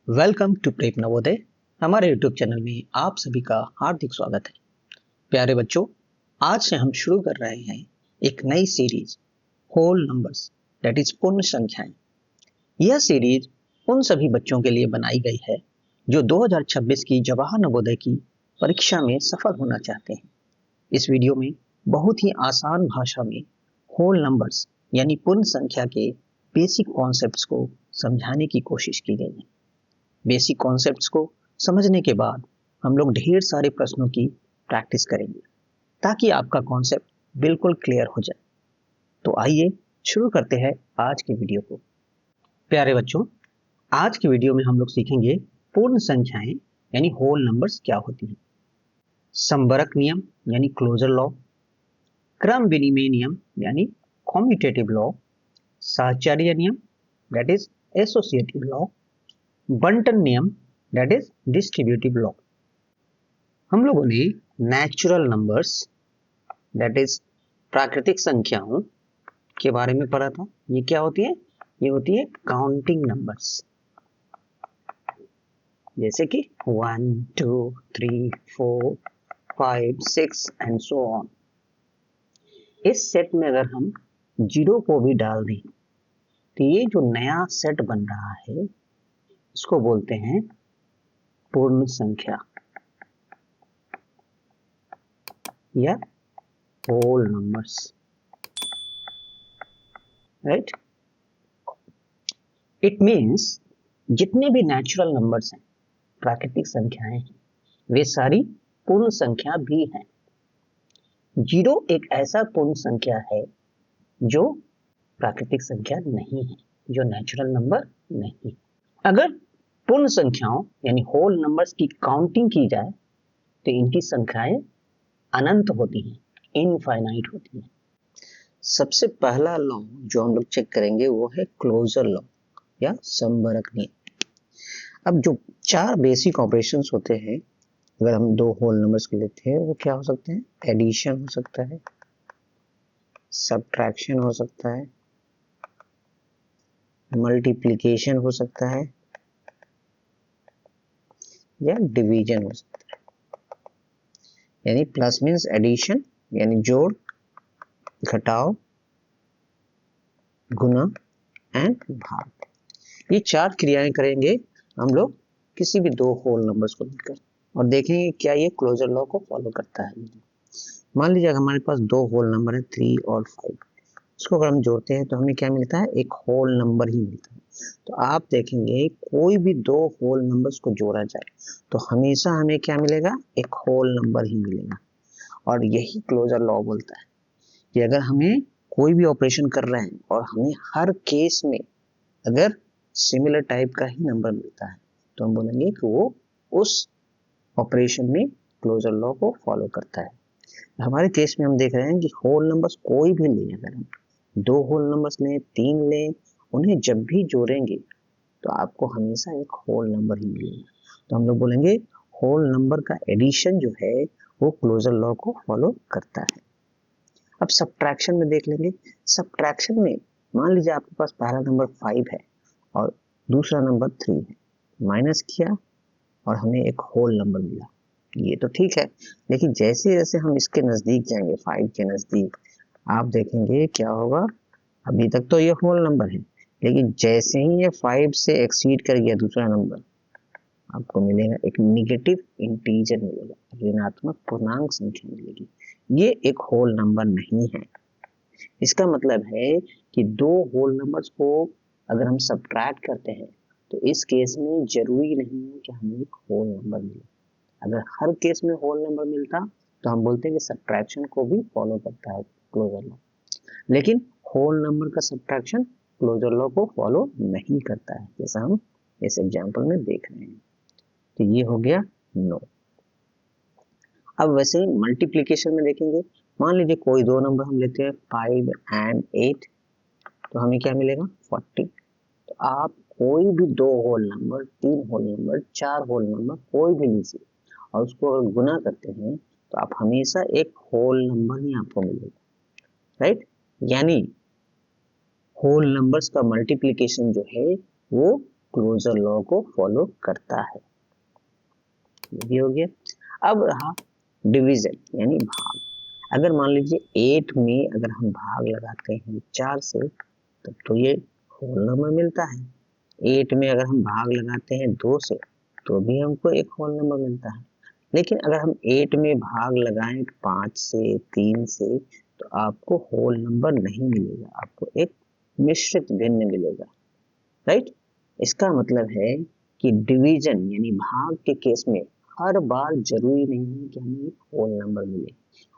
Welcome to prep Navodaya. हमारे YouTube channel में आप सभी का हार्दिक स्वागत है। प्यारे बच्चों, आज से हम शुरू कर रहे हैं एक नई series whole numbers, that is पूर्ण संख्याएं। यह सीरीज उन सभी बच्चों के लिए बनाई गई है जो 2026 की जवाहर नवोदय की परीक्षा में सफल होना चाहते हैं। इस वीडियो में बहुत ही आसान भाषा में होल नंबर्स यानी पूर्ण संख्या के बेसिक कॉन्सेप्ट्स को समझाने की कोशिश की गई है। बेसिक कॉन्सेप्ट्स को समझने के बाद हम लोग ढेर सारे प्रश्नों की प्रैक्टिस करेंगे ताकि आपका कॉन्सेप्ट बिल्कुल क्लियर हो जाए। तो आइए शुरू करते हैं आज की वीडियो को। प्यारे बच्चों, आज की वीडियो में हम लोग सीखेंगे पूर्ण संख्याएं यानी होल नंबर्स क्या होती हैं, संबरक नियम यानी क्लोजर लॉ, क्रम विनिमय नियम यानी कॉम्यूटेटिव लॉ, साहचर्य नियम दैट इज एसोसिएटिव लॉ, बंटन नियम दैट इज डिस्ट्रीब्यूटिव लॉ। हम लोगों ने नेचुरल नंबर्स दैट इज प्राकृतिक संख्याओं के बारे में पढ़ा था। ये क्या होती है? ये होती है काउंटिंग नंबर्स, जैसे कि 1 2 3 4 5 6 एंड सो ऑन। इस सेट में अगर हम जीरो को भी डाल दें तो ये जो नया सेट बन रहा है इसको बोलते हैं पूर्ण संख्या या whole numbers, right. It means जितने भी नेचुरल नंबर्स हैं, प्राकृतिक संख्याएं हैं, वे सारी पूर्ण संख्या भी हैं। जीरो एक ऐसा पूर्ण संख्या है जो प्राकृतिक संख्या नहीं है, जो नेचुरल नंबर नहीं। अगर पूर्ण संख्याओं यानी होल नंबर्स की काउंटिंग की जाए तो इनकी संख्याएं अनंत होती हैं, इनफाइनाइट होती हैं। सबसे पहला लॉ जो हम लोग चेक करेंगे वो है क्लोजर लॉ या संबरक नियम। अब जो चार बेसिक ऑपरेशंस होते हैं, अगर हम दो होल नंबर्स को लेते हैं वो क्या हो सकते हैं? एडिशन हो सकता है, सब्ट्रैक्शन हो सकता है, मल्टीप्लिकेशन हो सकता है या डिवीजन हो सकता है। यानी प्लस मीन्स एडिशन यानी जोड़, घटाव, गुना एंड भाग। ये चार क्रियाएं करेंगे हम लोग किसी भी दो होल नंबर्स को लेकर और देखेंगे क्या ये क्लोजर लॉ को फॉलो करता है। मान लीजिए हमारे पास दो होल नंबर है 3 और 5, इसको अगर हम जोड़ते हैं तो हमें क्या मिलता है? एक होल नंबर ही मिलता है। तो आप देखेंगे कोई भी दो होल नंबर्स को जोड़ा जाए तो हमेशा हमें क्या मिलेगा? एक होल नंबर ही मिलेगा। और यही क्लोजर लॉ बोलता है कि अगर हमें कोई भी ऑपरेशन कर रहे हैं और हमें हर केस में अगर सिमिलर टाइप का ही नंबर मिलता है तो हम बोलेंगे कि वो उस ऑपरेशन में क्लोजर लॉ को फॉलो करता है। हमारे केस में हम देख रहे हैं कि होल नंबर्स कोई भी लें, अगर हम दो होल नंबर्स लें, तीन लें, उन्हें जब भी जोड़ेंगे तो आपको हमेशा एक होल नंबर ही मिलेगा। तो हम लोग बोलेंगे होल नंबर का एडिशन जो है वो क्लोजर लॉ को फॉलो करता है। अब सब्ट्रैक्शन में देख लेंगे। सब्ट्रैक्शन में मान लीजिए आपके पास पहला नंबर 5 है और दूसरा नंबर 3 है, माइनस किया और हमें एक होल नंबर मिला। ये तो ठीक है, लेकिन जैसे जैसे हम इसके नजदीक जाएंगे, 5 के नजदीक, आप देखेंगे क्या होगा? अभी तक तो ये होल नंबर है, लेकिन जैसे ही ये 5 से एक्सीड कर गया दूसरा नंबर, आपको मिलेगा एक निगेटिव इंटीजर मिलेगा, ऋणात्मक पूर्णांक संख्या मिलेगी। ये एक होल नंबर नहीं है। इसका मतलब है कि दो होल नंबर्स को अगर हम सब्ट्रैक्ट करते हैं तो इस केस में जरूरी नहीं है कि हमें एक होल नंबर मिले। अगर हर केस में होल नंबर मिलता तो हम बोलते हैं कि सब्ट्रैक्शन को भी फॉलो करता है क्लोजर लॉ, लेकिन होल नंबर का सब्ट्रैक्शन क्लोजर लॉ को फॉलो नहीं करता है, जैसा हम इस एग्जांपल में देख रहे हैं। तो ये हो गया नो। अब वैसे ही मल्टीप्लिकेशन में देखेंगे। मान लीजिए कोई दो नंबर हम लेते हैं 5 एंड 8, तो हमें क्या मिलेगा? 40। तो आप कोई भी दो होल नंबर, तीन होल नंबर, चार होल नंबर कोई भी लीजिए और उसको अगर गुना करते हैं तो आप हमेशा एक होल नंबर ही आपको मिलेगा, राइट। यानी होल नंबर्स का मल्टीप्लिकेशन जो है वो क्लोजर लॉ को फॉलो करता है। ये भी हो गया। अब रहा डिवीजन यानी भाग। अगर मान लीजिए 8 में अगर हम भाग लगाते हैं 4 से तब तो ये होल नंबर मिलता है। 8 में अगर हम भाग लगाते हैं 2 से तो भी हमको एक होल नंबर मिलता है। लेकिन अगर हम 8 में भाग लगाएं 5 से 3 से तो आपको होल नंबर नहीं मिलेगा, आपको एक मिश्रित भिन्न मिलेगा। राइट, इसका मतलब है कि डिवीजन यानी भाग के केस में हर बार जरूरी नहीं है कि हमें एक होल नंबर मिले।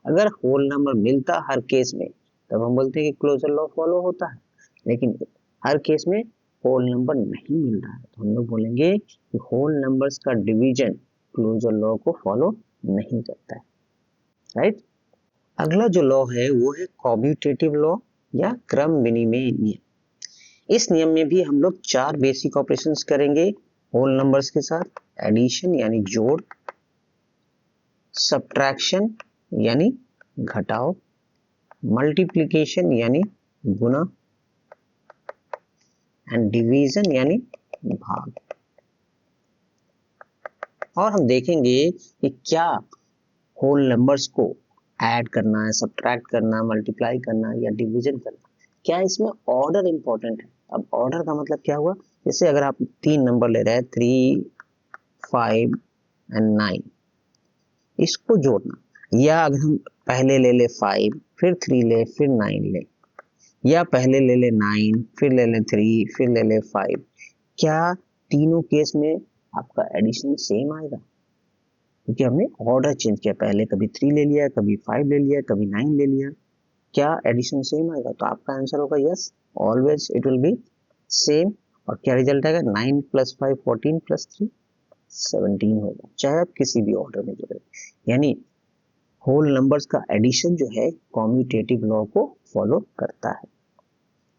अगर होल नंबर मिलता हर केस में तब हम बोलते हैं कि क्लोजर लॉ फॉलो होता है, लेकिन हर केस में होल नंबर नहीं मिल रहा है तो हम लोग बोलेंगे कि होल नंबर्स का डिवीजन क्लोजर लॉ को फॉलो नहीं करता है। राइट, अगला जो लॉ है वो है कॉम्यूटेटिव लॉ या क्रम विनिमय नियम। इस नियम में भी हम लोग 4 बेसिक ऑपरेशंस करेंगे होल नंबर्स के साथ। एडिशन यानी जोड़, सब्ट्रैक्शन यानी घटाव, मल्टीप्लिकेशन यानी गुना एंड डिवीजन यानी भाग। और हम देखेंगे कि क्या होल नंबर्स को ऐड करना है, सब्ट्रैक्ट करना, मल्टीप्लाई करना या डिवीजन करना, क्या इसमें ऑर्डर इंपॉर्टेंट है। अब ऑर्डर का मतलब क्या हुआ, जैसे अगर आप 3 नंबर ले रहे हैं 3, 5 एंड 9, इसको जोड़ना, या अगर हम पहले ले ले 5 फिर 3 ले फिर 9 ले, या पहले ले ले 9 फिर ले ले 3 फिर ले ले 5, क्या तीनों केस में आपका एडिशन सेम आएगा? क्योंकि हमने ऑर्डर चेंज किया, पहले कभी 3 ले लिया, कभी 5 ले लिया, कभी 9 ले लिया, क्या एडिशन सेम आएगा? तो आपका आंसर होगा yes, always it will be same. और क्या रिजल्ट आएगा, 9 + 5 14 + 3 17 होगा, चाहे आप किसी भी ऑर्डर में जोड़े। यानी होल नंबर्स का एडिशन जो है कॉम्यूटेटिव लॉ को फॉलो करता है।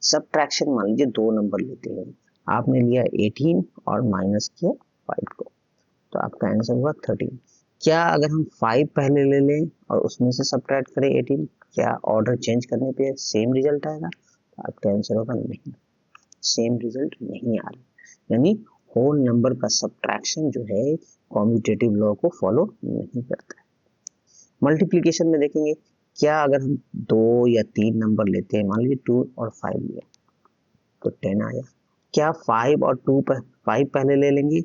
सब्ट्रैक्शन, मान लीजिए 2 नंबर लेते हैं, आपने लिया 18 और माइनस किया 5 को, तो आपका आंसर होगा 13। क्या अगर हम 5 पहले ले लें और उसमें से सब्ट्रैक्ट करें 18, क्या ऑर्डर चेंज करने पे सेम रिजल्ट आएगा? तो आपका आंसर होगा नहीं, सेम रिजल्ट नहीं आ रहा। यानी होल नंबर का सब्ट्रैक्शन जो है कॉम्यूटेटिव लॉ को फॉलो नहीं करता है। मल्टीप्लिकेशन में देखेंगे, क्या अगर हम 2 या 3 नंबर लेते हैं, मान लीजिए 2 और 5 लिया तो 10 आया। क्या 5 और 2 पर 5 पहले ले लेंगे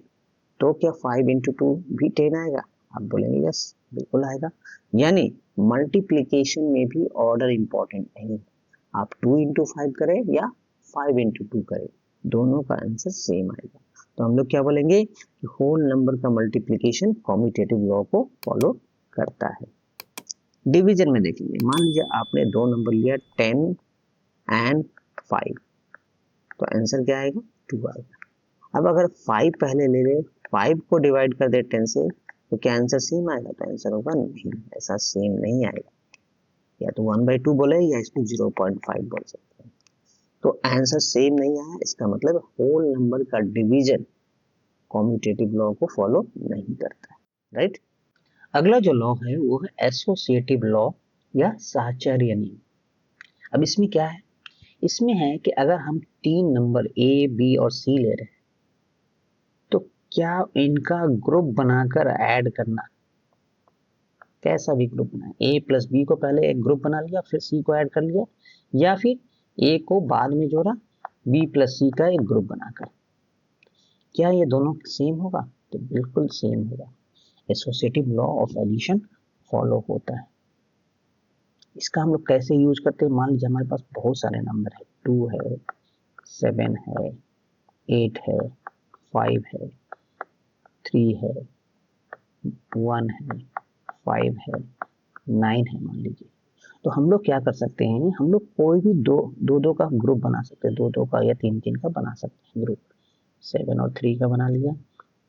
तो क्या 5 × 2 भी 10 आएगा? आप बोलेंगे यस, बिल्कुल आएगा। यानी मल्टीप्लिकेशन में भी ऑर्डर इंपॉर्टेंट नहीं है, आप 2 × 5 करें या 5 × 2 करें, दोनों का आंसर सेम आएगा। तो हम लोग क्या बोलेंगे कि होल नंबर का मल्टीप्लिकेशन कॉम्यूटेटिव लॉ को फॉलो करता है। डिवीजन में देखेंगे, मान लीजिए आपने 2 नंबर लिया 10 एंड 5, तो आंसर क्या आएगा, 2 आएगा। अब अगर 5 पहले ले ले, 5 को डिवाइड कर दे 10 से, तो क्या आंसर सेम आएगा? तो आंसर होगा नहीं, ऐसा सेम नहीं आएगा। या तो 1/2 बोले या इसको 0.5 बोल सकते हैं। तो आंसर सेम नहीं आया, इसका मतलब होल नंबर का डिवीजन कॉम्यूटेटिव लॉ को फॉलो नहीं करता है। राइट, अगला जो लॉ है वो है एसोसिएटिव लॉ या साहचर्य नियम। अब इसमें क्या है, इसमें है कि अगर हम 3 नंबर ए, बी और सी ले रहे हैं तो क्या इनका ग्रुप बनाकर ऐड करना, कैसा भी ग्रुप बनाए, ए प्लस बी को पहले एक ग्रुप बना लिया फिर सी को ऐड कर लिया, या फिर ए को बाद में जोड़ा बी प्लस सी का एक ग्रुप बनाकर, क्या ये दोनों सेम होगा? तो बिल्कुल सेम होगा, associative law of addition follow होता है। इसका हम लोग कैसे यूज करते हैं, मान लीजिए हमारे पास बहुत सारे नंबर है, 2 है, 7 है, 8 है, 5 है, 3 है, 1 है, 5 है, 9 है मान लीजिए। तो हम लोग क्या कर सकते हैं, हम लोग कोई भी दो का ग्रुप बना सकते हैं, दो का या 3 का बना सकते हैं ग्रुप। 7 और 3 का बना लिया,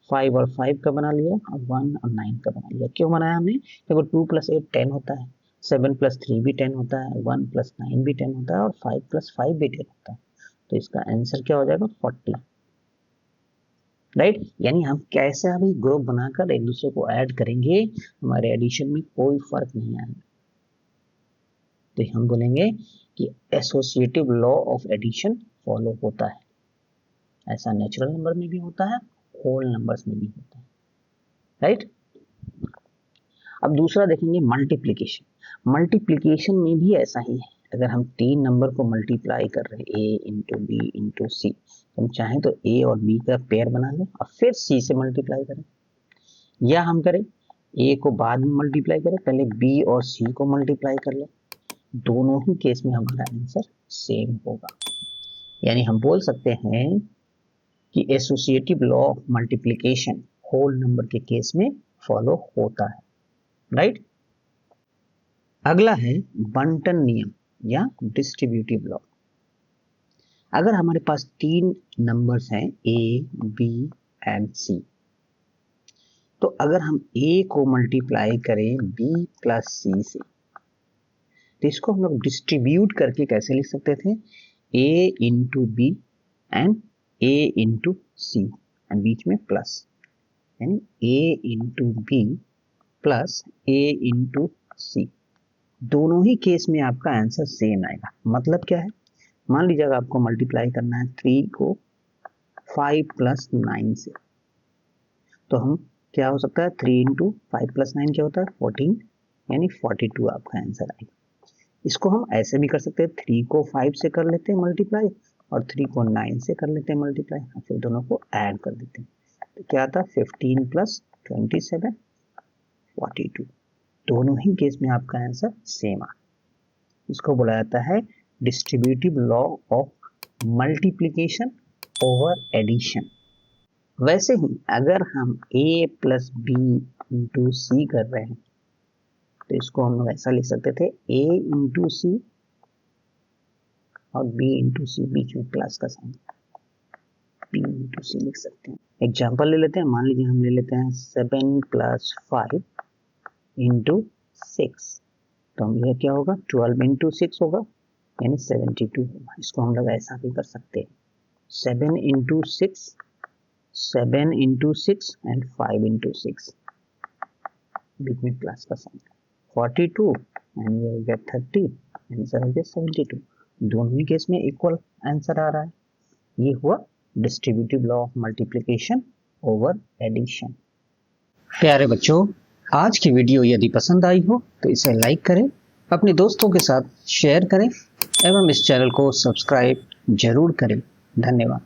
5 और 5 का बना लिया, और 1 और 9 का बना लिया। क्यों बनाया हमने? देखो 2 + 8 10 होता है, 7 + 3 भी 10 होता है, 1 + 9 भी 10 होता है, और 5 + 5 भी 10 होता है। तो इसका आंसर क्या हो जाएगा, 40। राइट, यानी हम कैसा भी ग्रुप बनाकर एक दूसरे को ऐड करेंगे, हमारे एडिशन में कोई फर्क नहीं आएगा। तो हम बोलेंगे कि associative law of addition follow होता है। ऐसा नेचुरल नंबर में भी होता है, होल नंबर्स में भी होता है, राइट। अब दूसरा देखेंगे मल्टीप्लिकेशन। मल्टीप्लिकेशन में भी ऐसा ही है, अगर हम 3 नंबर को मल्टीप्लाई कर रहे हैं a इंटू बी इंटू सी, हम चाहें तो a और b का पेयर बना लें और फिर c से मल्टीप्लाई करें, या हम करें a को बाद में मल्टीप्लाई करें, पहले b और c को मल्टीप्लाई कर लें। दोनों ही केस में हमारा आंसर सेम होगा। यानी हम बोल सकते हैं कि associative law of multiplication whole number के केस में फॉलो होता है, राइट। अगला है बंटन नियम या डिस्ट्रीब्यूटिव लॉ। अगर हमारे पास 3 नंबर्स हैं a, b एंड c, तो अगर हम a को मल्टीप्लाई करें b प्लस c से, तो इसको हम लोग डिस्ट्रीब्यूट करके कैसे लिख सकते थे, a into B and a into C and बीच में प्लस, यानी a into B plus a into C. दोनों ही केस में आपका आंसर सेम आएगा। मतलब क्या है, मान लीजिए आपको मल्टीप्लाई करना है 3 को 5 प्लस 9 से, तो हम क्या हो सकता है, 3 इंटू 5 प्लस 9 क्या होता है 14, यानी 42 आपका आंसर आएगा। इसको हम ऐसे भी कर सकते हैं, 3 को 5 से कर लेते हैं मल्टीप्लाई और 3 को 9 से कर लेते हैं मल्टीप्लाई, फिर दोनों को ऐड कर देते हैं, तो क्या आता है 15 प्लस 27 42। दोनों ही केस में आपका आंसर सेम आ। इसको बोला जाता है distributive law of multiplication over addition. वैसे ही अगर हम a plus B into C कर रहे हैं, तो इसको हम लोग ऐसा लिख सकते थे a इंटू सी और b इंटू सी, बीच में प्लस का साइन, b इंटू सी लिख सकते हैं। एग्जाम्पल ले लेते हैं, मान लीजिए हम ले लेते हैं 7 प्लस 5 इंटू 6, तो हम यह क्या होगा 12 इंटू 6 होगा, यानी 72 होगा। इसको हम लोग ऐसा भी कर सकते हैं 7 इंटू 6, 7 इंटू 6 एंड 5 इंटू 6, बीच में प्लस का साइन, 42 एंड ये हो गया 30, आंसर हो गया 72। दोनों ही केस में इक्वल आंसर आ रहा है। ये हुआ distributive law of multiplication over addition. प्यारे बच्चों, आज की वीडियो यदि पसंद आई हो तो इसे लाइक करें, अपने दोस्तों के साथ शेयर करें एवं इस चैनल को सब्सक्राइब जरूर करें। धन्यवाद।